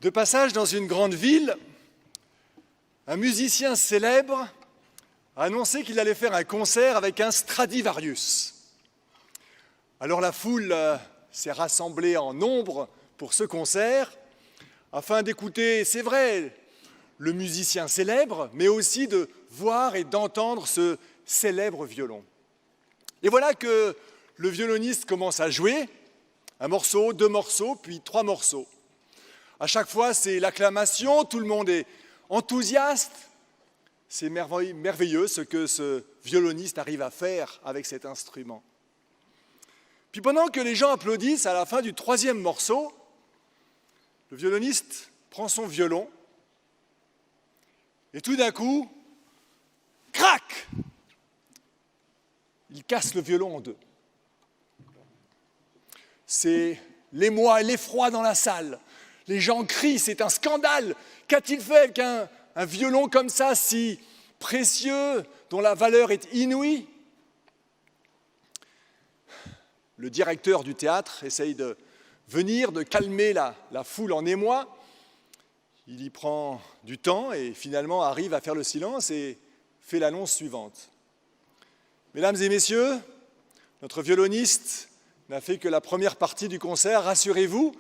De passage dans une grande ville, un musicien célèbre a annoncé qu'il allait faire un concert avec un Stradivarius. Alors la foule s'est rassemblée en nombre pour ce concert, afin d'écouter, c'est vrai, le musicien célèbre, mais aussi de voir et d'entendre ce célèbre violon. Et voilà que le violoniste commence à jouer, un morceau, 2 morceaux, puis 3 morceaux. À chaque fois, c'est l'acclamation, tout le monde est enthousiaste. C'est merveilleux ce que ce violoniste arrive à faire avec cet instrument. Puis pendant que les gens applaudissent à la fin du 3e morceau, le violoniste prend son violon et tout d'un coup, crac! Il casse le violon en 2. C'est l'émoi et l'effroi dans la salle. Les gens crient, c'est un scandale. Qu'a-t-il fait avec un violon comme ça, si précieux, dont la valeur est inouïe? Le directeur du théâtre essaye de venir, de calmer la foule en émoi. Il y prend du temps et finalement arrive à faire le silence et fait l'annonce suivante. Mesdames et messieurs, notre violoniste n'a fait que la première partie du concert, rassurez-vous.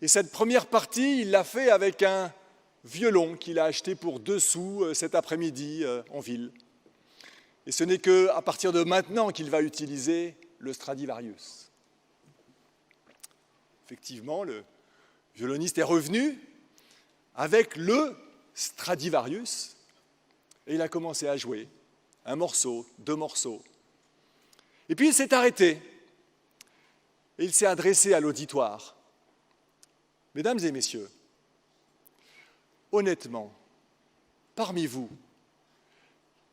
Et cette première partie, il l'a fait avec un violon qu'il a acheté pour 2 sous cet après-midi en ville. Et ce n'est qu'à partir de maintenant qu'il va utiliser le Stradivarius. Effectivement, le violoniste est revenu avec le Stradivarius et il a commencé à jouer 1 morceau, 2 morceaux. Et puis il s'est arrêté et il s'est adressé à l'auditoire. Mesdames et messieurs, honnêtement, parmi vous,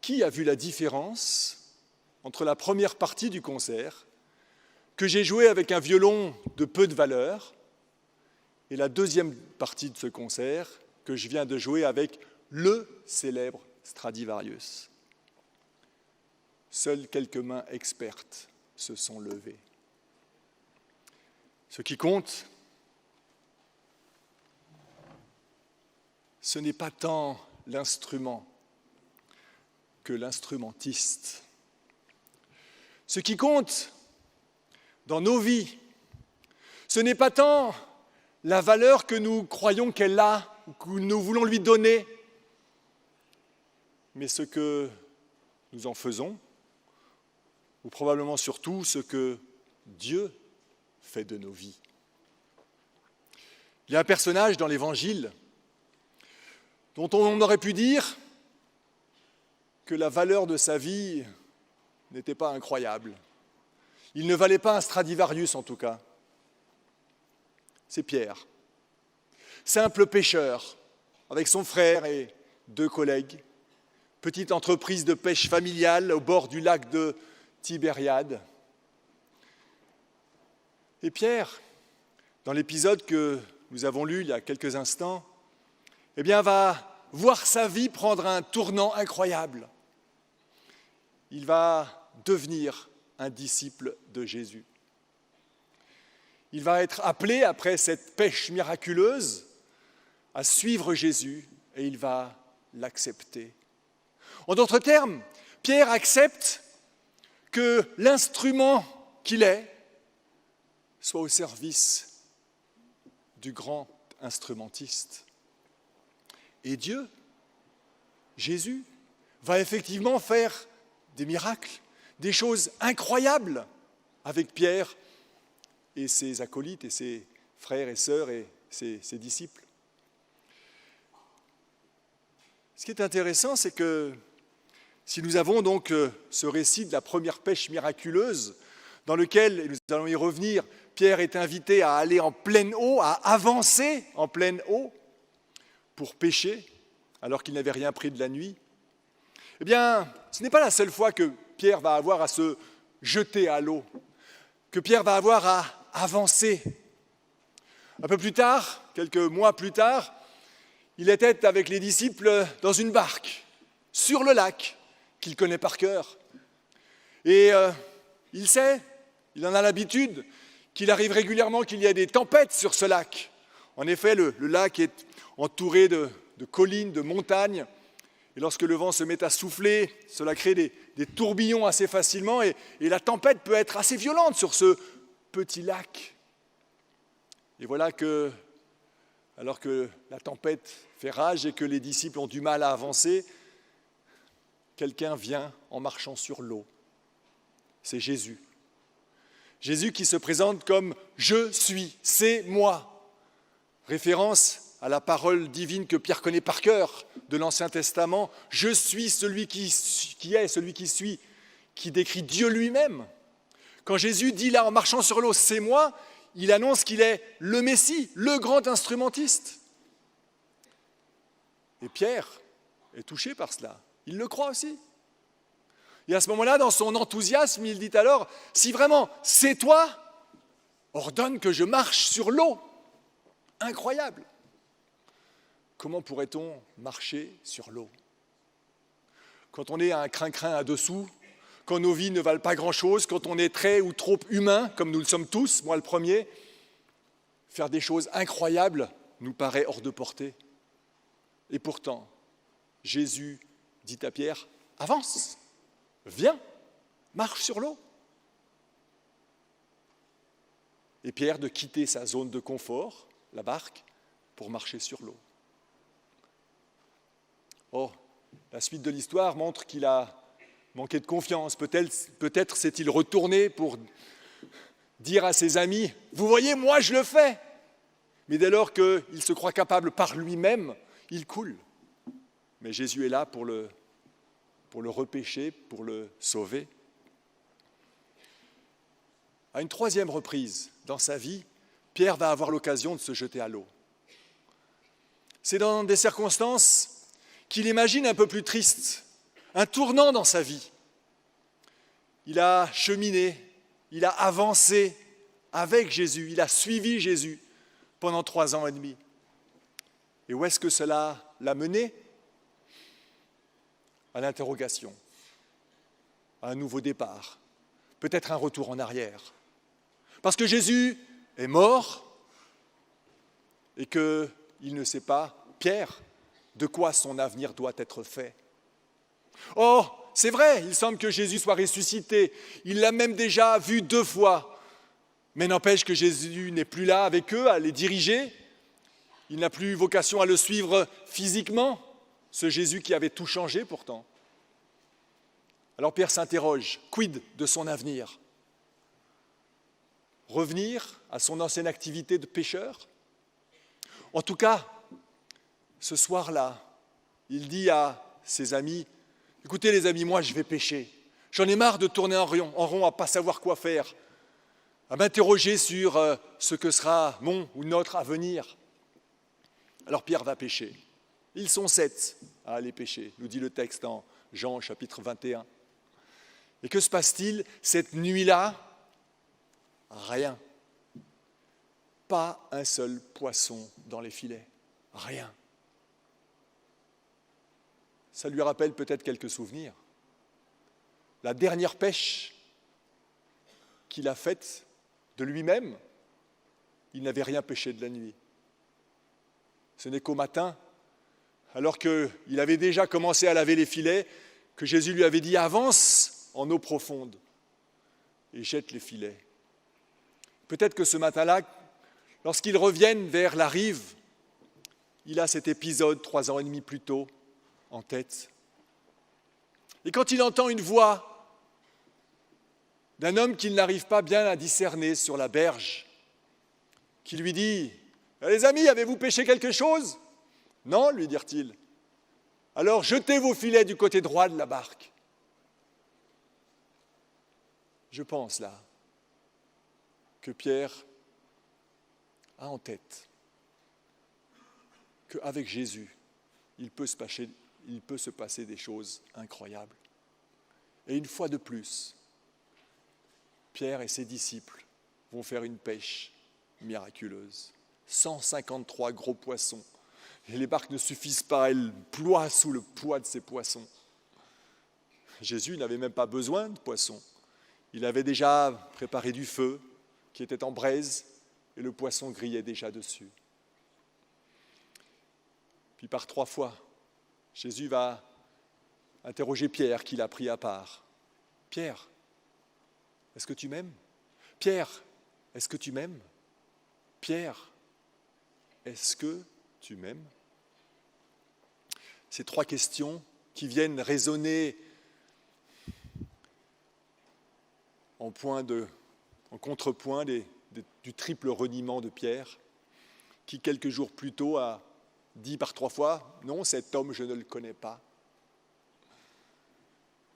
qui a vu la différence entre la première partie du concert, que j'ai joué avec un violon de peu de valeur, et la 2e partie de ce concert, que je viens de jouer avec le célèbre Stradivarius? Seules quelques mains expertes se sont levées. Ce qui compte, ce n'est pas tant l'instrument que l'instrumentiste. Ce qui compte dans nos vies, ce n'est pas tant la valeur que nous croyons qu'elle a ou que nous voulons lui donner, mais ce que nous en faisons, ou probablement surtout ce que Dieu fait de nos vies. Il y a un personnage dans l'Évangile dont on aurait pu dire que la valeur de sa vie n'était pas incroyable. Il ne valait pas un Stradivarius en tout cas. C'est Pierre, simple pêcheur, avec son frère et 2 collègues, petite entreprise de pêche familiale au bord du lac de Tibériade. Et Pierre, dans l'épisode que nous avons lu il y a quelques instants, eh bien, va voir sa vie prendre un tournant incroyable. Il va devenir un disciple de Jésus. Il va être appelé, après cette pêche miraculeuse, à suivre Jésus et il va l'accepter. En d'autres termes, Pierre accepte que l'instrument qu'il est soit au service du grand instrumentiste. Et Dieu, Jésus, va effectivement faire des miracles, des choses incroyables avec Pierre et ses acolytes et ses frères et sœurs et ses disciples. Ce qui est intéressant, c'est que si nous avons donc ce récit de la première pêche miraculeuse, dans lequel, et nous allons y revenir, Pierre est invité à aller en pleine eau, à avancer en pleine eau pour pêcher, alors qu'il n'avait rien pris de la nuit, eh bien, ce n'est pas la seule fois que Pierre va avoir à se jeter à l'eau, que Pierre va avoir à avancer. Un peu plus tard, quelques mois plus tard, il était avec les disciples dans une barque, sur le lac, qu'il connaît par cœur. Et il sait, il en a l'habitude, qu'il arrive régulièrement qu'il y a des tempêtes sur ce lac. En effet, le lac est entouré de collines, de montagnes. Et lorsque le vent se met à souffler, cela crée des tourbillons assez facilement et la tempête peut être assez violente sur ce petit lac. Et voilà que, alors que la tempête fait rage et que les disciples ont du mal à avancer, quelqu'un vient en marchant sur l'eau. C'est Jésus. Jésus qui se présente comme « Je suis, c'est moi ». Référence à la parole divine que Pierre connaît par cœur de l'Ancien Testament. « Je suis celui qui est, celui qui suit », qui décrit Dieu lui-même. Quand Jésus dit là en marchant sur l'eau « c'est moi », il annonce qu'il est le Messie, le grand instrumentiste. Et Pierre est touché par cela. Il le croit aussi. Et à ce moment-là, dans son enthousiasme, il dit alors, si vraiment c'est toi, ordonne que je marche sur l'eau. Incroyable. Comment pourrait-on marcher sur l'eau? Quand on est un crin-crin à dessous, quand nos vies ne valent pas grand-chose, quand on est très ou trop humain, comme nous le sommes tous, moi le premier, faire des choses incroyables nous paraît hors de portée. Et pourtant, Jésus dit à Pierre, avance. Viens, marche sur l'eau. Et Pierre de quitter sa zone de confort, la barque, pour marcher sur l'eau. Oh, la suite de l'histoire montre qu'il a manqué de confiance. Peut-être s'est-il retourné pour dire à ses amis, « Vous voyez, moi je le fais !» Mais dès lors qu'il se croit capable par lui-même, il coule. Mais Jésus est là pour le repêcher, pour le sauver. À une troisième reprise dans sa vie, Pierre va avoir l'occasion de se jeter à l'eau. C'est dans des circonstances qu'il imagine un peu plus tristes, un tournant dans sa vie. Il a cheminé, il a avancé avec Jésus, il a suivi Jésus pendant 3 ans et demi. Et où est-ce que cela l'a mené? À l'interrogation, à un nouveau départ, peut-être un retour en arrière. Parce que Jésus est mort et qu'il ne sait pas, Pierre, de quoi son avenir doit être fait. Oh, c'est vrai, il semble que Jésus soit ressuscité, il l'a même déjà vu 2 fois, mais n'empêche que Jésus n'est plus là avec eux, à les diriger, il n'a plus vocation à le suivre physiquement, ce Jésus qui avait tout changé pourtant. Alors Pierre s'interroge, quid de son avenir? Revenir à son ancienne activité de pêcheur? En tout cas, ce soir-là, il dit à ses amis, « Écoutez les amis, moi je vais pêcher. J'en ai marre de tourner en rond à ne pas savoir quoi faire, à m'interroger sur ce que sera mon ou notre avenir. » Alors Pierre va pêcher. Ils sont 7 à aller pêcher, nous dit le texte en Jean chapitre 21. Et que se passe-t-il cette nuit-là? Rien. Pas un seul poisson dans les filets. Rien. Ça lui rappelle peut-être quelques souvenirs. La dernière pêche qu'il a faite de lui-même, il n'avait rien pêché de la nuit. Ce n'est qu'au matin, alors qu'il avait déjà commencé à laver les filets, que Jésus lui avait dit « Avance en eau profonde et jette les filets ». Peut-être que ce matin-là, lorsqu'ils reviennent vers la rive, il a cet épisode 3 ans et demi plus tôt en tête. Et quand il entend une voix d'un homme qu'il n'arrive pas bien à discerner sur la berge, qui lui dit « Les amis, avez-vous pêché quelque chose ?» « Non, lui dirent-ils. Alors jetez vos filets du côté droit de la barque. » Je pense là que Pierre a en tête qu'avec Jésus, il peut se passer des choses incroyables. Et une fois de plus, Pierre et ses disciples vont faire une pêche miraculeuse. 153 gros poissons. Et les barques ne suffisent pas, elles ploient sous le poids de ces poissons. Jésus n'avait même pas besoin de poissons. Il avait déjà préparé du feu qui était en braise et le poisson grillait déjà dessus. Puis par 3 fois, Jésus va interroger Pierre, qu'il a pris à part. « Pierre, est-ce que tu m'aimes ? Pierre, est-ce que tu m'aimes ? Pierre, est-ce que tu m'aimes ?» Ces 3 questions qui viennent résonner en contrepoint du triple reniement de Pierre, qui quelques jours plus tôt a dit par 3 fois « Non, cet homme, je ne le connais pas ».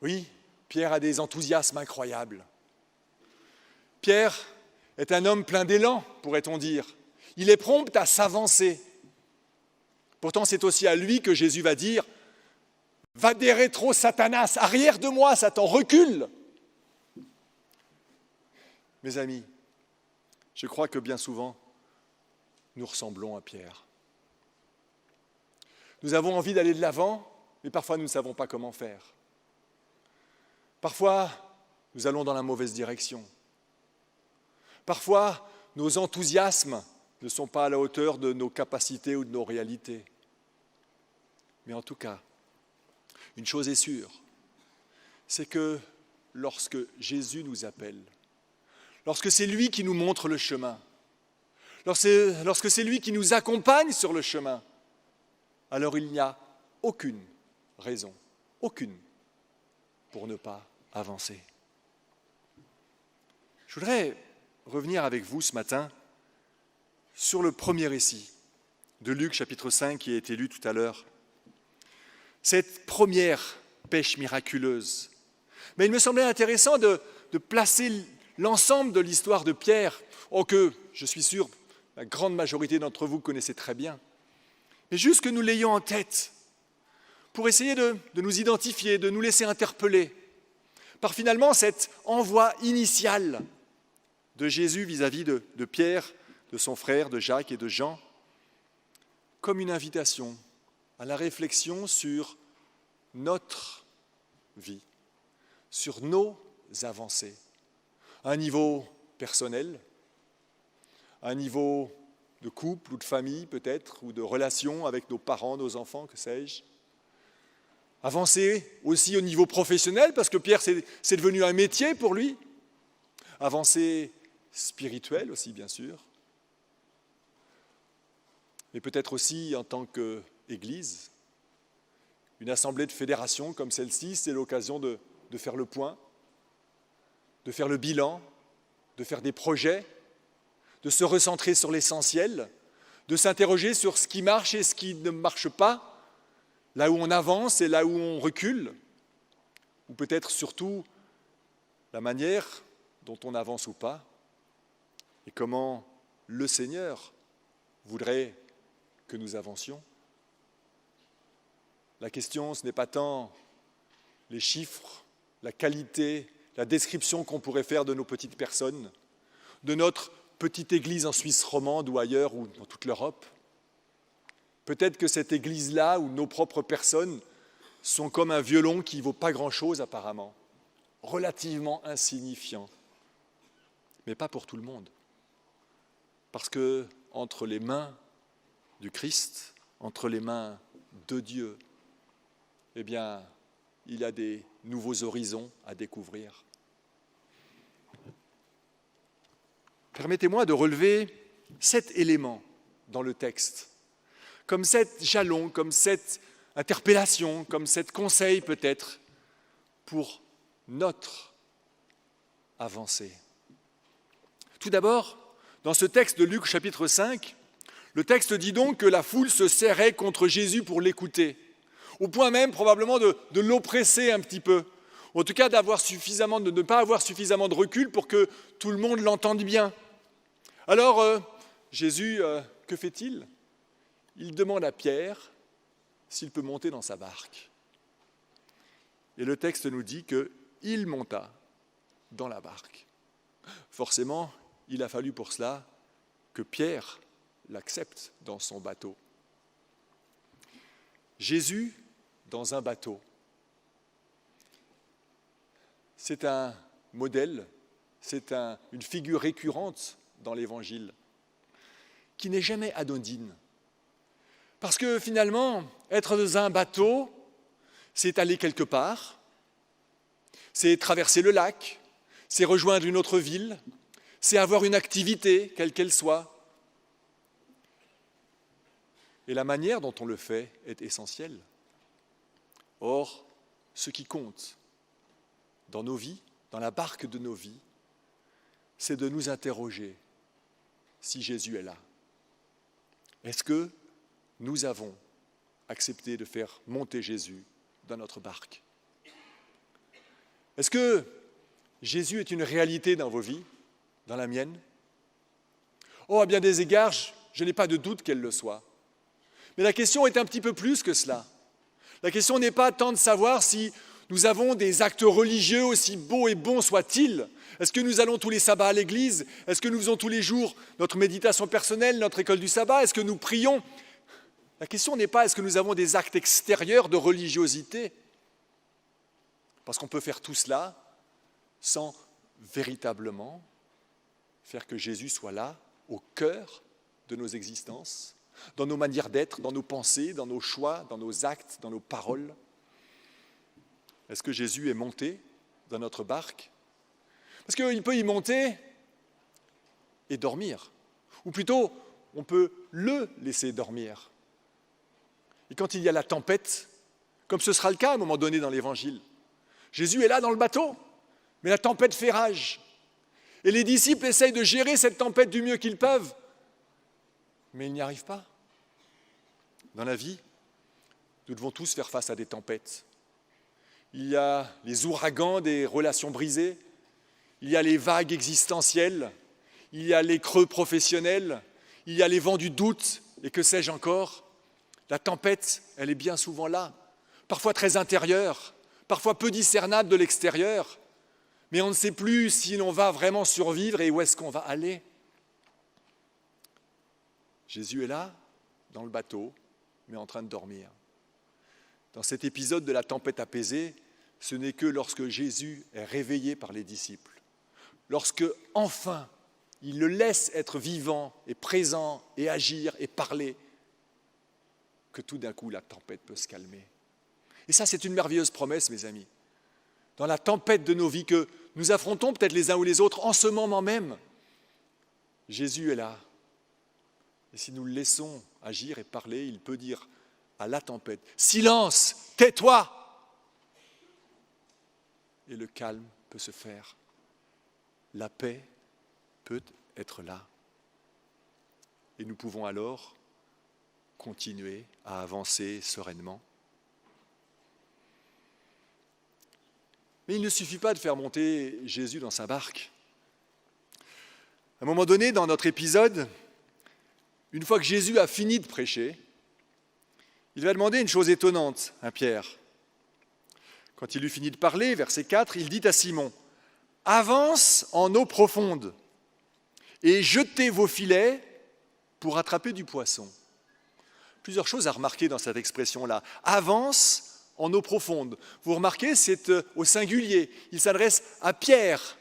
Oui, Pierre a des enthousiasmes incroyables. Pierre est un homme plein d'élan, pourrait-on dire. Il est prompt à s'avancer. Pourtant, c'est aussi à lui que Jésus va dire « Va des rétro, Satanas, arrière de moi, Satan, recule !» Mes amis, je crois que bien souvent, nous ressemblons à Pierre. Nous avons envie d'aller de l'avant, mais parfois nous ne savons pas comment faire. Parfois, nous allons dans la mauvaise direction. Parfois, nos enthousiasmes ne sont pas à la hauteur de nos capacités ou de nos réalités. Mais en tout cas, une chose est sûre, c'est que lorsque Jésus nous appelle, lorsque c'est lui qui nous montre le chemin, lorsque c'est lui qui nous accompagne sur le chemin, alors il n'y a aucune raison, aucune, pour ne pas avancer. Je voudrais revenir avec vous ce matin sur le premier récit de Luc chapitre 5 qui a été lu tout à l'heure. Cette première pêche miraculeuse. Mais il me semblait intéressant de placer l'ensemble de l'histoire de Pierre, que je suis sûr la grande majorité d'entre vous connaissez très bien, mais juste que nous l'ayons en tête, pour essayer de nous identifier, de nous laisser interpeller par finalement cet envoi initial de Jésus vis-à-vis de Pierre, de son frère, de Jacques et de Jean, comme une invitation à la réflexion sur notre vie, sur nos avancées, à un niveau personnel, à un niveau de couple ou de famille peut-être, ou de relation avec nos parents, nos enfants, que sais-je. Avancer aussi au niveau professionnel, parce que Pierre, c'est devenu un métier pour lui. Avancer spirituel aussi, bien sûr. Mais peut-être aussi en tant qu'Église. Une assemblée de fédération comme celle-ci, c'est l'occasion de faire le point, de faire le bilan, de faire des projets, de se recentrer sur l'essentiel, de s'interroger sur ce qui marche et ce qui ne marche pas, là où on avance et là où on recule, ou peut-être surtout la manière dont on avance ou pas, et comment le Seigneur voudrait que nous avancions. La question, ce n'est pas tant les chiffres, la qualité, la description qu'on pourrait faire de nos petites personnes, de notre petite église en Suisse romande ou ailleurs ou dans toute l'Europe. Peut-être que cette église-là ou nos propres personnes sont comme un violon qui ne vaut pas grand-chose apparemment, relativement insignifiant, mais pas pour tout le monde. Parce que entre les mains du Christ, entre les mains de Dieu, eh bien, il y a des nouveaux horizons à découvrir. Permettez-moi de relever 7 éléments dans le texte, comme 7 jalons, comme 7 interpellations, comme 7 conseils peut-être, pour notre avancée. Tout d'abord, dans ce texte de Luc chapitre 5, le texte dit donc que la foule se serrait contre Jésus pour l'écouter, au point même probablement de l'oppresser un petit peu, en tout cas de ne pas avoir suffisamment de recul pour que tout le monde l'entende bien. Alors, Jésus, que fait-il ? Il demande à Pierre s'il peut monter dans sa barque. Et le texte nous dit qu'il monta dans la barque. Forcément, il a fallu pour cela que Pierre l'accepte dans son bateau. Jésus dans un bateau. C'est un modèle, c'est une figure récurrente dans l'Évangile, qui n'est jamais anodine. Parce que finalement, être dans un bateau, c'est aller quelque part, c'est traverser le lac, c'est rejoindre une autre ville, c'est avoir une activité, quelle qu'elle soit. Et la manière dont on le fait est essentielle. Or, ce qui compte dans nos vies, dans la barque de nos vies, c'est de nous interroger si Jésus est là. Est-ce que nous avons accepté de faire monter Jésus dans notre barque? Est-ce que Jésus est une réalité dans vos vies, dans la mienne? Oh, à bien des égards, je n'ai pas de doute qu'elle le soit. Mais la question est un petit peu plus que cela. La question n'est pas tant de savoir si nous avons des actes religieux, aussi beaux et bons soient-ils. Est-ce que nous allons tous les sabbats à l'église? Est-ce que nous faisons tous les jours notre méditation personnelle, notre école du sabbat? Est-ce que nous prions? La question n'est pas est-ce que nous avons des actes extérieurs de religiosité? Parce qu'on peut faire tout cela sans véritablement faire que Jésus soit là, au cœur de nos existences, dans nos manières d'être, dans nos pensées, dans nos choix, dans nos actes, dans nos paroles. Est-ce que Jésus est monté dans notre barque? Parce qu'il peut y monter et dormir. Ou plutôt, on peut le laisser dormir. Et quand il y a la tempête, comme ce sera le cas à un moment donné dans l'Évangile, Jésus est là dans le bateau, mais la tempête fait rage. Et les disciples essayent de gérer cette tempête du mieux qu'ils peuvent, mais ils n'y arrivent pas. Dans la vie, nous devons tous faire face à des tempêtes. Il y a les ouragans des relations brisées, il y a les vagues existentielles, il y a les creux professionnels, il y a les vents du doute, et que sais-je encore. La tempête, elle est bien souvent là, parfois très intérieure, parfois peu discernable de l'extérieur, mais on ne sait plus si l'on va vraiment survivre et où est-ce qu'on va aller. Jésus est là, dans le bateau, mais en train de dormir. Dans cet épisode de la tempête apaisée, ce n'est que lorsque Jésus est réveillé par les disciples, lorsque, enfin, il le laisse être vivant et présent et agir et parler, que tout d'un coup la tempête peut se calmer. Et ça, c'est une merveilleuse promesse, mes amis. Dans la tempête de nos vies que nous affrontons peut-être les uns ou les autres en ce moment même, Jésus est là. Et si nous le laissons agir et parler, il peut dire à la tempête, « Silence, tais-toi !» Et le calme peut se faire. La paix peut être là. Et nous pouvons alors continuer à avancer sereinement. Mais il ne suffit pas de faire monter Jésus dans sa barque. À un moment donné, dans notre épisode, une fois que Jésus a fini de prêcher, il va demander une chose étonnante à Pierre. Quand il eut fini de parler, verset 4, il dit à Simon, « Avance en eau profonde et jetez vos filets pour attraper du poisson. » Plusieurs choses à remarquer dans cette expression-là. « Avance en eau profonde ». Vous remarquez, c'est au singulier. Il s'adresse à Pierre,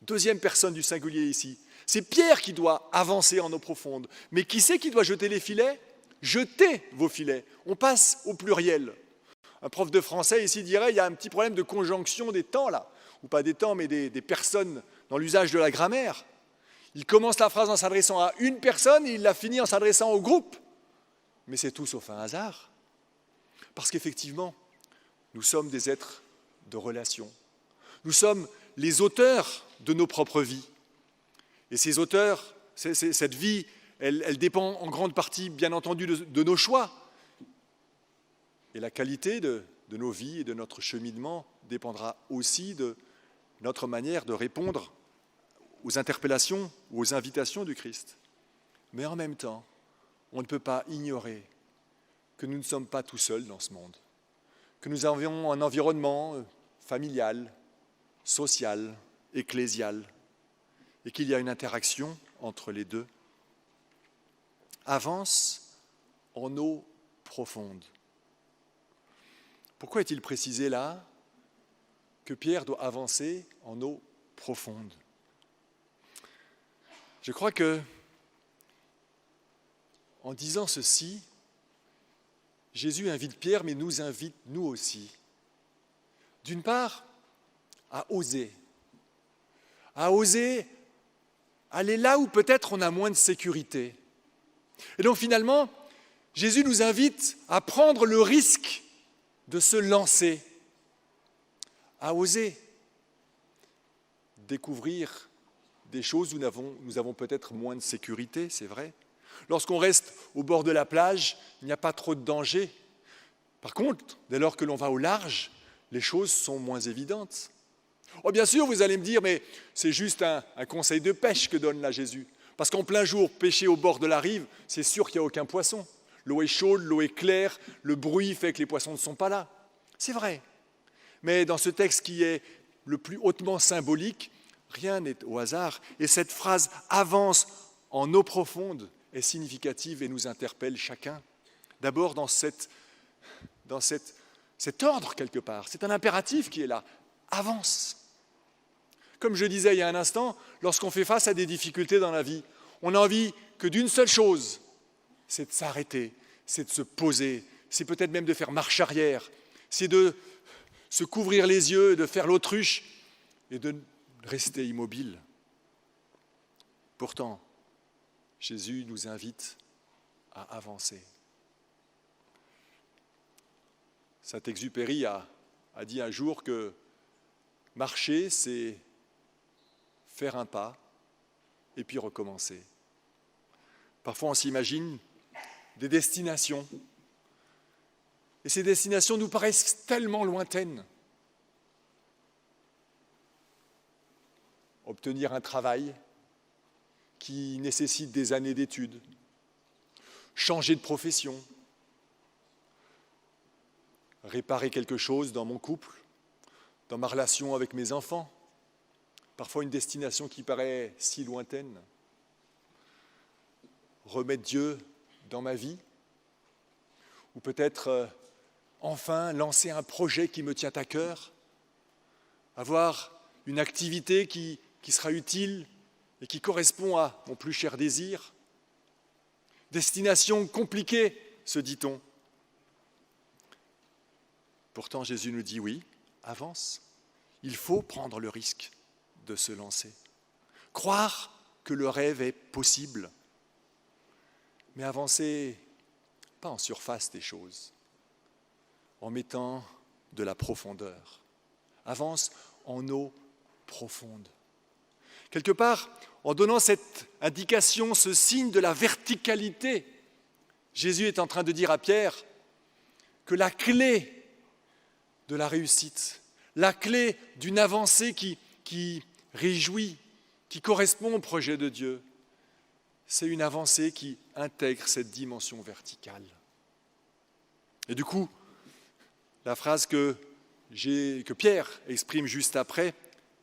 deuxième personne du singulier ici. C'est Pierre qui doit avancer en eau profonde. Mais qui c'est qui doit jeter les filets? Jetez vos filets. On passe au pluriel. Un prof de français ici dirait il y a un petit problème de conjonction des temps là. Ou pas des temps, mais des personnes dans l'usage de la grammaire. Il commence la phrase en s'adressant à une personne et il la finit en s'adressant au groupe. Mais c'est tout sauf un hasard. Parce qu'effectivement, nous sommes des êtres de relation. Nous sommes les auteurs de nos propres vies. Et ces auteurs, cette vie, elle dépend en grande partie, bien entendu, de nos choix. Et la qualité de nos vies et de notre cheminement dépendra aussi de notre manière de répondre aux interpellations ou aux invitations du Christ. Mais en même temps, on ne peut pas ignorer que nous ne sommes pas tout seuls dans ce monde, que nous avons un environnement familial, social, ecclésial, et qu'il y a une interaction entre les deux. Avance en eau profonde. Pourquoi est-il précisé là que Pierre doit avancer en eau profonde? Je crois que, en disant ceci, Jésus invite Pierre, mais nous invite nous aussi. D'une part, à oser aller là où peut-être on a moins de sécurité. Et donc finalement, Jésus nous invite à prendre le risque de se lancer, à oser découvrir des choses où nous avons peut-être moins de sécurité, c'est vrai. Lorsqu'on reste au bord de la plage, il n'y a pas trop de danger. Par contre, dès lors que l'on va au large, les choses sont moins évidentes. Oh, bien sûr, vous allez me dire, mais c'est juste un conseil de pêche que donne là Jésus. Parce qu'en plein jour, pêcher au bord de la rive, c'est sûr qu'il n'y a aucun poisson. L'eau est chaude, l'eau est claire, le bruit fait que les poissons ne sont pas là. C'est vrai. Mais dans ce texte qui est le plus hautement symbolique, rien n'est au hasard. Et cette phrase « avance en eau profonde » est significative et nous interpelle chacun. D'abord dans cet ordre quelque part. C'est un impératif qui est là. Avance. Comme je disais il y a un instant, lorsqu'on fait face à des difficultés dans la vie, on a envie que d'une seule chose, c'est de s'arrêter, c'est de se poser, c'est peut-être même de faire marche arrière, c'est de se couvrir les yeux, de faire l'autruche et de rester immobile. Pourtant, Jésus nous invite à avancer. Saint-Exupéry a dit un jour que marcher, c'est faire un pas et puis recommencer. Parfois, on s'imagine des destinations. Et ces destinations nous paraissent tellement lointaines. Obtenir un travail qui nécessite des années d'études, changer de profession, réparer quelque chose dans mon couple, dans ma relation avec mes enfants, parfois une destination qui paraît si lointaine, remettre Dieu dans ma vie, ou peut-être enfin lancer un projet qui me tient à cœur, avoir une activité qui sera utile et qui correspond à mon plus cher désir. Destination compliquée, se dit-on. Pourtant, Jésus nous dit oui, avance. Il faut prendre le risque de se lancer. Croire que le rêve est possible. Mais avancer, pas en surface des choses, en mettant de la profondeur. Avance en eau profonde. Quelque part, en donnant cette indication, ce signe de la verticalité, Jésus est en train de dire à Pierre que la clé de la réussite, la clé d'une avancée qui réjouit, qui correspond au projet de Dieu, c'est une avancée qui intègre cette dimension verticale. Et du coup, la phrase que Pierre exprime juste après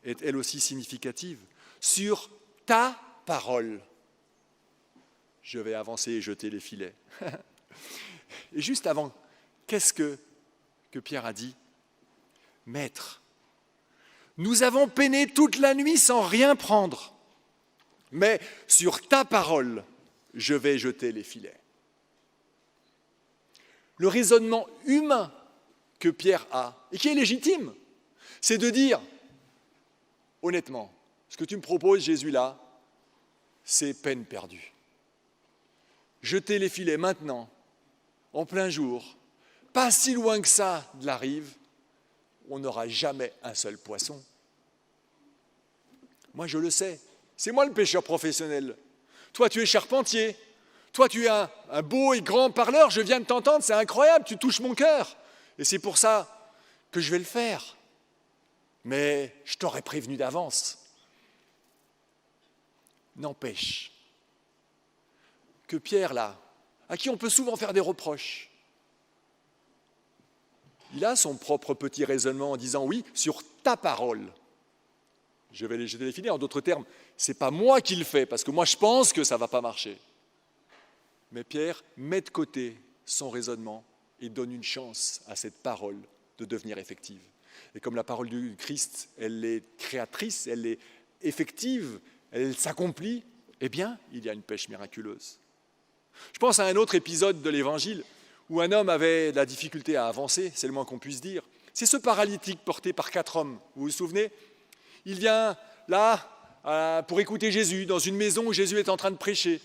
est elle aussi significative. Sur ta parole, je vais avancer et jeter les filets. Et juste avant, qu'est-ce que Pierre a dit ? Maître, nous avons peiné toute la nuit sans rien prendre, mais sur ta parole, je vais jeter les filets. Le raisonnement humain que Pierre a, et qui est légitime, c'est de dire, honnêtement, ce que tu me proposes, Jésus, là, c'est peine perdue. Jeter les filets maintenant, en plein jour, pas si loin que ça de la rive, on n'aura jamais un seul poisson. Moi, je le sais, c'est moi le pêcheur professionnel. Toi, tu es charpentier. Toi, tu es un beau et grand parleur, je viens de t'entendre, c'est incroyable, tu touches mon cœur. Et c'est pour ça que je vais le faire. Mais je t'aurais prévenu d'avance. N'empêche que Pierre, là, à qui on peut souvent faire des reproches, il a son propre petit raisonnement en disant « oui, sur ta parole, je vais les jeter les filets ». En d'autres termes, ce n'est pas moi qui le fais, parce que moi je pense que ça ne va pas marcher. Mais Pierre met de côté son raisonnement et donne une chance à cette parole de devenir effective. Et comme la parole du Christ, elle est créatrice, elle est effective, elle s'accomplit, eh bien, il y a une pêche miraculeuse. Je pense à un autre épisode de l'Évangile où un homme avait de la difficulté à avancer, c'est le moins qu'on puisse dire. C'est ce paralytique porté par 4 hommes, vous vous souvenez? Il vient là pour écouter Jésus, dans une maison où Jésus est en train de prêcher.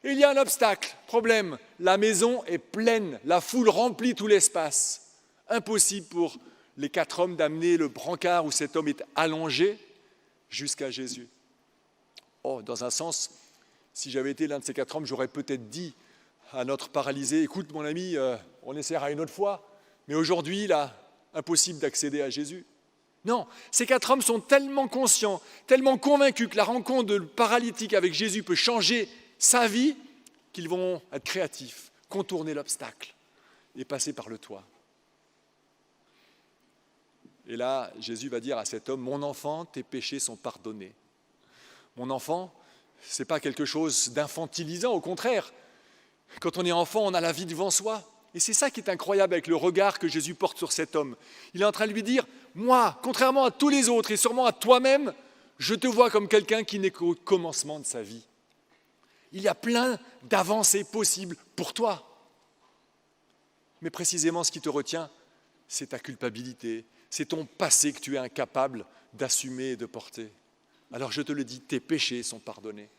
Et il y a un obstacle, problème, la maison est pleine, la foule remplit tout l'espace. Impossible pour les 4 hommes d'amener le brancard où cet homme est allongé jusqu'à Jésus. Oh, dans un sens, si j'avais été l'un de ces 4 hommes, j'aurais peut-être dit à notre paralysé, écoute mon ami, on essaiera une autre fois, mais aujourd'hui, là, impossible d'accéder à Jésus. Non, ces 4 hommes sont tellement conscients, tellement convaincus que la rencontre de paralytique avec Jésus peut changer sa vie, qu'ils vont être créatifs, contourner l'obstacle et passer par le toit. Et là, Jésus va dire à cet homme, mon enfant, tes péchés sont pardonnés. Mon enfant, ce n'est pas quelque chose d'infantilisant, au contraire. Quand on est enfant, on a la vie devant soi. Et c'est ça qui est incroyable avec le regard que Jésus porte sur cet homme. Il est en train de lui dire, moi, contrairement à tous les autres et sûrement à toi-même, je te vois comme quelqu'un qui n'est qu'au commencement de sa vie. Il y a plein d'avancées possibles pour toi. Mais précisément, ce qui te retient, c'est ta culpabilité, c'est ton passé que tu es incapable d'assumer et de porter. Alors je te le dis, tes péchés sont pardonnés.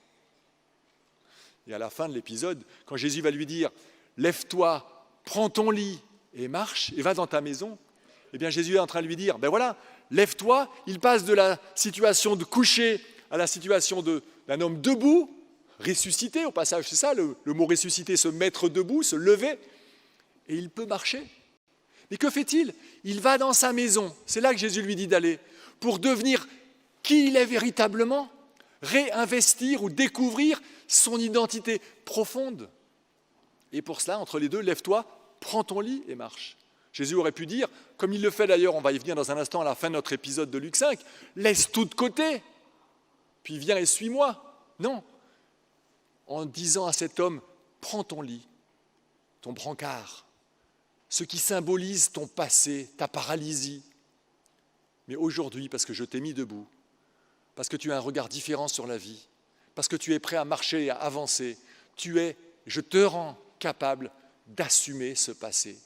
Et à la fin de l'épisode, quand Jésus va lui dire « Lève-toi, prends ton lit et marche et va dans ta maison », eh bien Jésus est en train de lui dire « Ben voilà, lève-toi ». Il passe de la situation de coucher à la situation d'un homme debout, ressuscité, au passage c'est ça, le mot ressuscité, se mettre debout, se lever, et il peut marcher. Mais que fait-il? Il va dans sa maison, c'est là que Jésus lui dit d'aller, pour devenir qui il est véritablement, réinvestir ou découvrir son identité profonde. Et pour cela, entre les deux, lève-toi, prends ton lit et marche. Jésus aurait pu dire, comme il le fait d'ailleurs, on va y venir dans un instant à la fin de notre épisode de Luc 5, laisse tout de côté, puis viens et suis-moi. Non, en disant à cet homme, prends ton lit, ton brancard, ce qui symbolise ton passé, ta paralysie. Mais aujourd'hui, parce que je t'ai mis debout, parce que tu as un regard différent sur la vie, parce que tu es prêt à marcher et à avancer, je te rends capable d'assumer ce passé.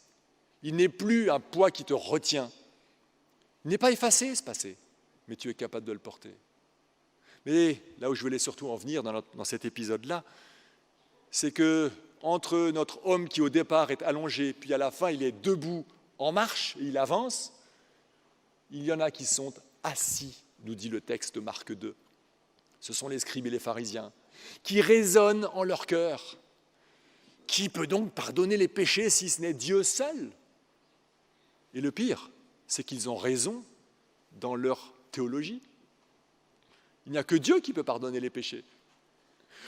Il n'est plus un poids qui te retient. Il n'est pas effacé, ce passé, mais tu es capable de le porter. Mais là où je voulais surtout en venir dans cet épisode-là, c'est que entre notre homme qui au départ est allongé, puis à la fin il est debout en marche et il avance, il y en a qui sont assis, nous dit le texte de Marc 2. Ce sont les scribes et les pharisiens qui raisonnent en leur cœur. Qui peut donc pardonner les péchés si ce n'est Dieu seul? Et le pire, c'est qu'ils ont raison dans leur théologie. Il n'y a que Dieu qui peut pardonner les péchés.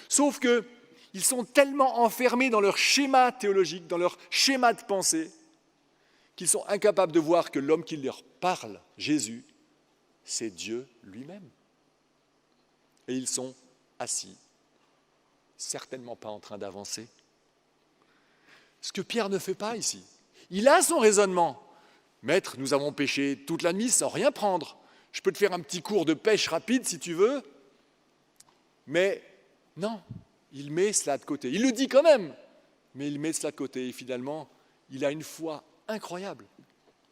Sauf qu'ils sont tellement enfermés dans leur schéma théologique, dans leur schéma de pensée, qu'ils sont incapables de voir que l'homme qui leur parle, Jésus, c'est Dieu lui-même. Et ils sont assis, certainement pas en train d'avancer. Ce que Pierre ne fait pas ici. Il a son raisonnement. Maître, nous avons pêché toute la nuit sans rien prendre. Je peux te faire un petit cours de pêche rapide si tu veux. Mais non, il met cela de côté. Il le dit quand même, mais il met cela de côté. Et finalement, il a une foi incroyable.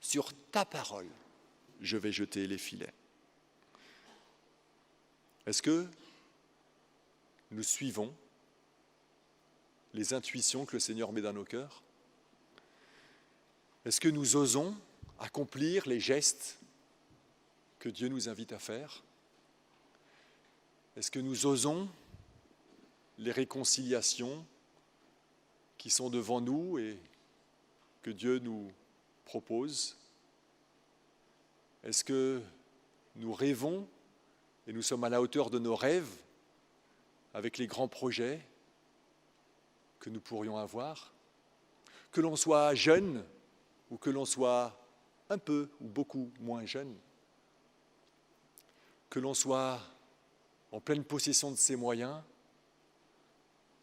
Sur ta parole, je vais jeter les filets. Est-ce que nous suivons les intuitions que le Seigneur met dans nos cœurs? Est-ce que nous osons accomplir les gestes que Dieu nous invite à faire? Est-ce que nous osons les réconciliations qui sont devant nous et que Dieu nous propose? Est-ce que nous rêvons et nous sommes à la hauteur de nos rêves avec les grands projets que nous pourrions avoir? Que l'on soit jeune ou que l'on soit un peu ou beaucoup moins jeune, que l'on soit en pleine possession de ses moyens,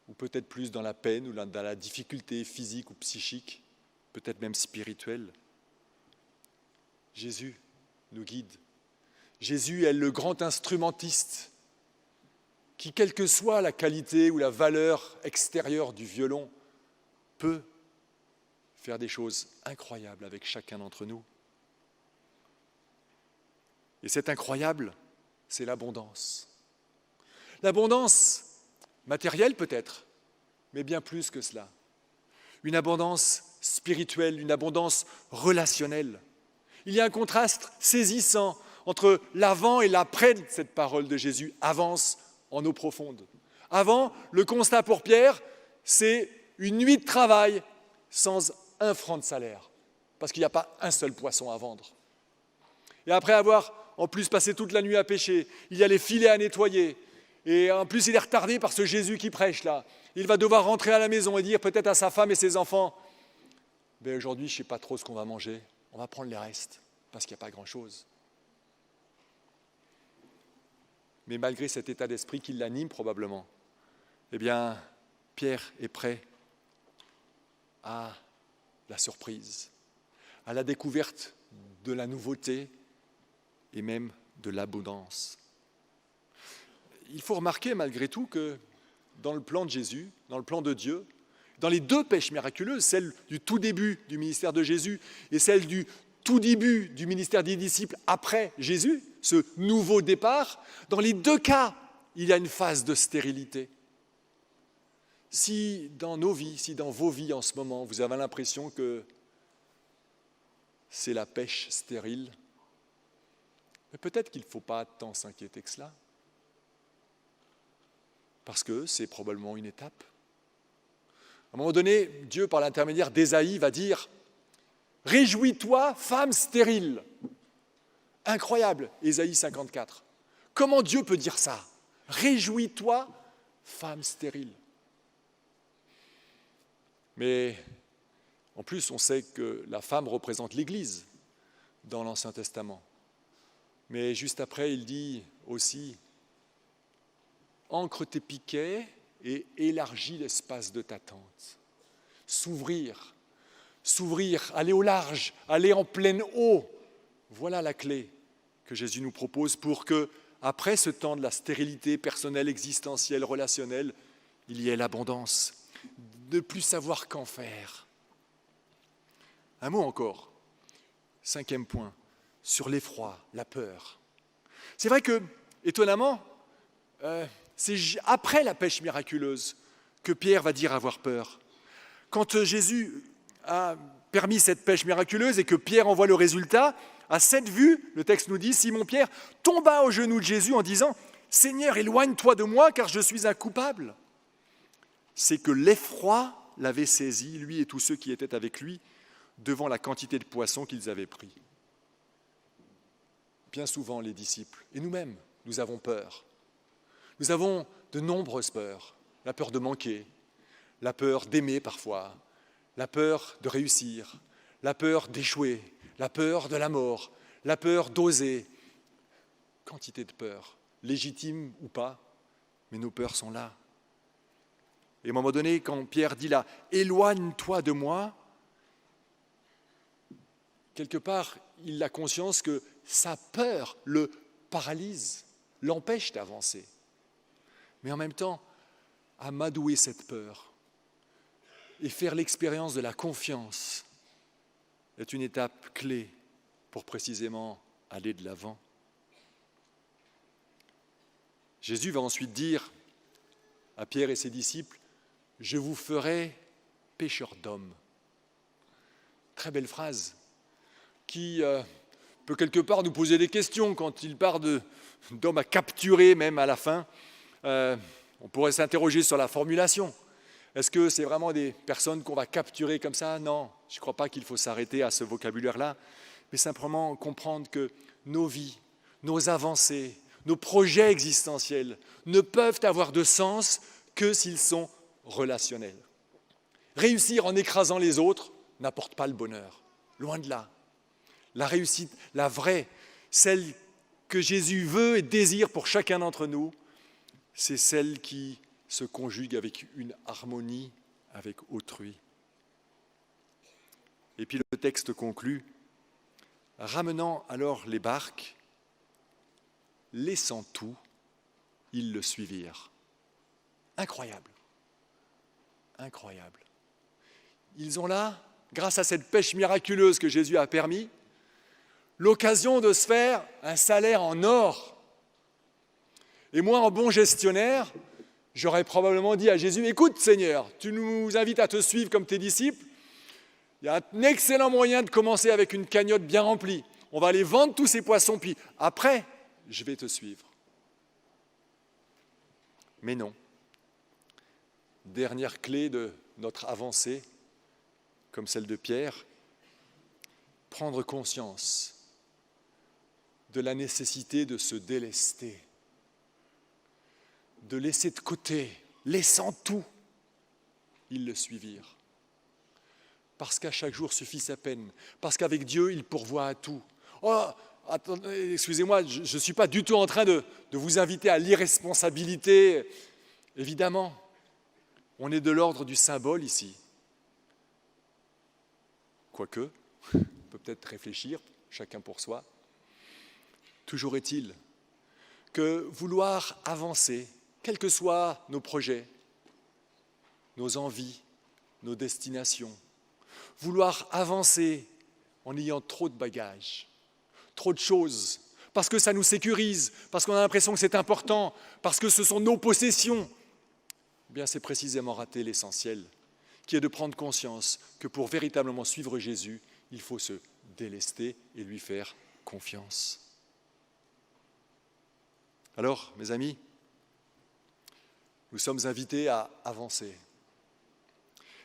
ou peut-être plus dans la peine ou dans la difficulté physique ou psychique, peut-être même spirituelle. Jésus nous guide. Jésus est le grand instrumentiste qui, quelle que soit la qualité ou la valeur extérieure du violon, peut faire des choses incroyables avec chacun d'entre nous. Et cet incroyable, c'est l'abondance. L'abondance matérielle peut-être, mais bien plus que cela. Une abondance spirituelle, une abondance relationnelle. Il y a un contraste saisissant entre l'avant et l'après de cette parole de Jésus, avance en eau profonde. Avant, le constat pour Pierre, c'est une nuit de travail sans un franc de salaire, parce qu'il n'y a pas un seul poisson à vendre. Et après avoir en plus passé toute la nuit à pêcher, il y a les filets à nettoyer, et en plus il est retardé par ce Jésus qui prêche là. Il va devoir rentrer à la maison et dire peut-être à sa femme et ses enfants, ben aujourd'hui je ne sais pas trop ce qu'on va manger, on va prendre les restes, parce qu'il n'y a pas grand-chose. Mais malgré cet état d'esprit qui l'anime probablement, eh bien, Pierre est prêt à la surprise, à la découverte de la nouveauté et même de l'abondance. Il faut remarquer malgré tout que dans le plan de Jésus, dans le plan de Dieu, dans les deux pêches miraculeuses, celle du tout début du ministère de Jésus et celle du tout début du ministère des disciples après Jésus, ce nouveau départ, dans les deux cas, il y a une phase de stérilité. Si dans nos vies, si dans vos vies en ce moment, vous avez l'impression que c'est la pêche stérile, mais peut-être qu'il ne faut pas tant s'inquiéter que cela, parce que c'est probablement une étape. À un moment donné, Dieu, par l'intermédiaire d'Ésaïe, va dire « Réjouis-toi, femme stérile ». Incroyable, Ésaïe 54. Comment Dieu peut dire ça ? Réjouis-toi, femme stérile. Mais en plus, on sait que la femme représente l'Église dans l'Ancien Testament. Mais juste après, il dit aussi « Ancre tes piquets et élargis l'espace de ta tente. » S'ouvrir, aller au large, aller en pleine eau. Voilà la clé que Jésus nous propose pour que, après ce temps de la stérilité personnelle, existentielle, relationnelle, il y ait l'abondance, de ne plus savoir qu'en faire. Un mot encore, 5e point, sur l'effroi, la peur. C'est vrai que, étonnamment, c'est après la pêche miraculeuse que Pierre va dire avoir peur. Quand Jésus a permis cette pêche miraculeuse et que Pierre en voit le résultat, à cette vue, le texte nous dit, Simon-Pierre tomba aux genoux de Jésus en disant « Seigneur, éloigne-toi de moi, car je suis un coupable. » C'est que l'effroi l'avait saisi, lui et tous ceux qui étaient avec lui, devant la quantité de poissons qu'ils avaient pris. Bien souvent, les disciples, et nous-mêmes, nous avons peur. Nous avons de nombreuses peurs. La peur de manquer, la peur d'aimer parfois, la peur de réussir, la peur d'échouer, la peur de la mort, la peur d'oser. Quantité de peurs, légitimes ou pas, mais nos peurs sont là. Et à un moment donné, quand Pierre dit là, « Éloigne-toi de moi », quelque part, il a conscience que sa peur le paralyse, l'empêche d'avancer. Mais en même temps, amadouer cette peur et faire l'expérience de la confiance est une étape clé pour précisément aller de l'avant. Jésus va ensuite dire à Pierre et ses disciples, « Je vous ferai pêcheurs d'hommes ». Très belle phrase qui peut quelque part nous poser des questions quand il parle d'hommes à capturer même à la fin. On pourrait s'interroger sur la formulation. Est-ce que c'est vraiment des personnes qu'on va capturer comme ça ? Non, je ne crois pas qu'il faut s'arrêter à ce vocabulaire-là, mais simplement comprendre que nos vies, nos avancées, nos projets existentiels ne peuvent avoir de sens que s'ils sont relationnels. Réussir en écrasant les autres n'apporte pas le bonheur, loin de là. La réussite, la vraie, celle que Jésus veut et désire pour chacun d'entre nous, c'est celle qui se conjugue avec une harmonie avec autrui. Et puis le texte conclut, ramenant alors les barques, laissant tout, ils le suivirent. Incroyable, incroyable. Ils ont là grâce à cette pêche miraculeuse que Jésus a permis, l'occasion de se faire un salaire en or. Et moi, en bon gestionnaire, j'aurais probablement dit à Jésus, écoute Seigneur, tu nous invites à te suivre comme tes disciples, il y a un excellent moyen de commencer avec une cagnotte bien remplie. On va aller vendre tous ces poissons, puis après, je vais te suivre. Mais non. Dernière clé de notre avancée, comme celle de Pierre, prendre conscience de la nécessité de se délester, de laisser de côté, laissant tout, ils le suivirent. Parce qu'à chaque jour suffit sa peine, parce qu'avec Dieu, il pourvoit à tout. Oh, attendez, excusez-moi, je ne suis pas du tout en train de vous inviter à l'irresponsabilité. Évidemment, on est de l'ordre du symbole ici. Quoique, on peut peut-être réfléchir, chacun pour soi. Toujours est-il que vouloir avancer, quels que soient nos projets, nos envies, nos destinations, vouloir avancer en ayant trop de bagages, trop de choses, parce que ça nous sécurise, parce qu'on a l'impression que c'est important, parce que ce sont nos possessions, eh bien c'est précisément rater l'essentiel, qui est de prendre conscience que pour véritablement suivre Jésus, il faut se délester et lui faire confiance. Alors, mes amis, nous sommes invités à avancer.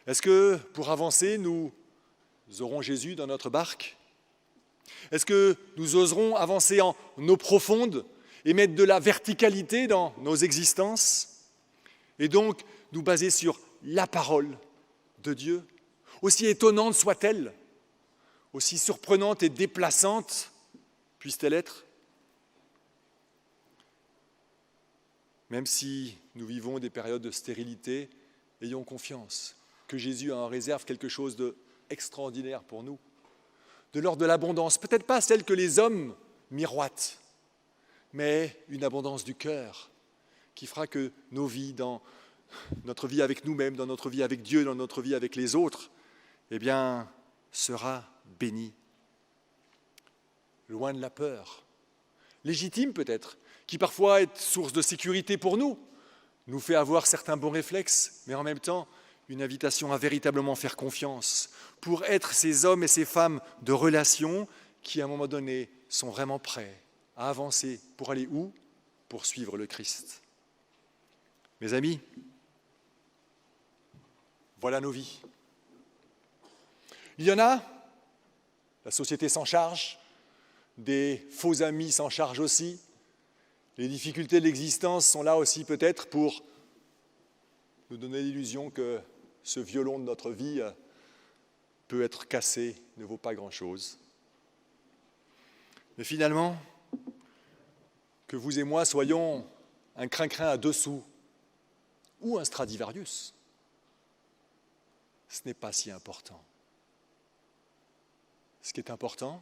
Est-ce que pour avancer, nous aurons Jésus dans notre barque ? Est-ce que nous oserons avancer en eau profonde et mettre de la verticalité dans nos existences ? Et donc nous baser sur la parole de Dieu, aussi étonnante soit-elle, aussi surprenante et déplaçante puisse-t-elle être ? Même si nous vivons des périodes de stérilité, ayons confiance que Jésus a en réserve quelque chose d'extraordinaire pour nous, de l'ordre de l'abondance, peut-être pas celle que les hommes miroitent, mais une abondance du cœur qui fera que nos vies, dans notre vie avec nous-mêmes, dans notre vie avec Dieu, dans notre vie avec les autres, eh bien, sera bénie. Loin de la peur, légitime peut-être, qui parfois est source de sécurité pour nous, nous fait avoir certains bons réflexes, mais en même temps, une invitation à véritablement faire confiance pour être ces hommes et ces femmes de relation qui, à un moment donné, sont vraiment prêts à avancer pour aller où ? Pour suivre le Christ. Mes amis, voilà nos vies. Il y en a, la société s'en charge, des faux amis s'en chargent aussi, les difficultés de l'existence sont là aussi peut-être pour nous donner l'illusion que ce violon de notre vie peut être cassé, ne vaut pas grand-chose. Mais finalement, que vous et moi soyons un crin-crin à 2 sous ou un Stradivarius, ce n'est pas si important. Ce qui est important,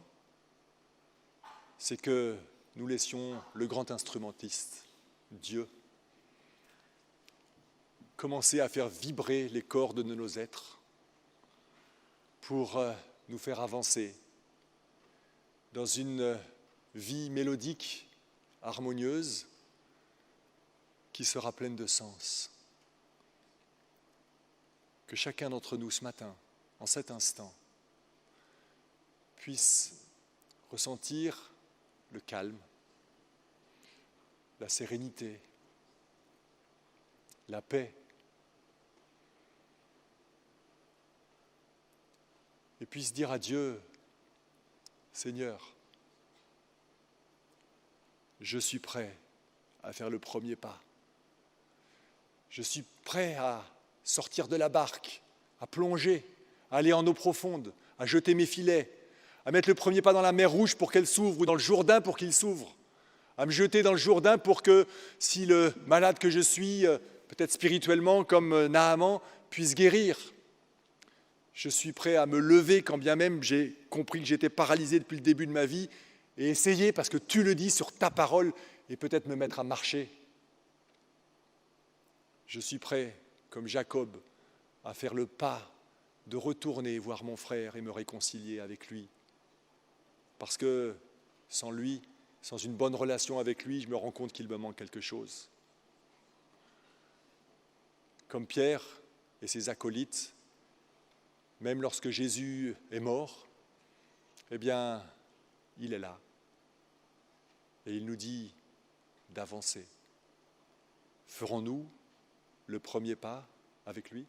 c'est que nous laissions le grand instrumentiste, Dieu, commencer à faire vibrer les cordes de nos êtres pour nous faire avancer dans une vie mélodique, harmonieuse, qui sera pleine de sens. Que chacun d'entre nous ce matin, en cet instant, puisse ressentir le calme, la sérénité, la paix, et puisse dire à Dieu, Seigneur, je suis prêt à faire le premier pas. Je suis prêt à sortir de la barque, à plonger, à aller en eau profonde, à jeter mes filets, à mettre le premier pas dans la mer Rouge pour qu'elle s'ouvre ou dans le Jourdain pour qu'il s'ouvre, à me jeter dans le Jourdain pour que, si le malade que je suis, peut-être spirituellement comme Naaman, puisse guérir. Je suis prêt à me lever quand bien même j'ai compris que j'étais paralysé depuis le début de ma vie et essayer, parce que tu le dis sur ta parole, et peut-être me mettre à marcher. Je suis prêt, comme Jacob, à faire le pas de retourner voir mon frère et me réconcilier avec lui. Parce que sans lui, sans une bonne relation avec lui, je me rends compte qu'il me manque quelque chose. Comme Pierre et ses acolytes, même lorsque Jésus est mort, eh bien, il est là. Et il nous dit d'avancer. Ferons-nous le premier pas avec lui ?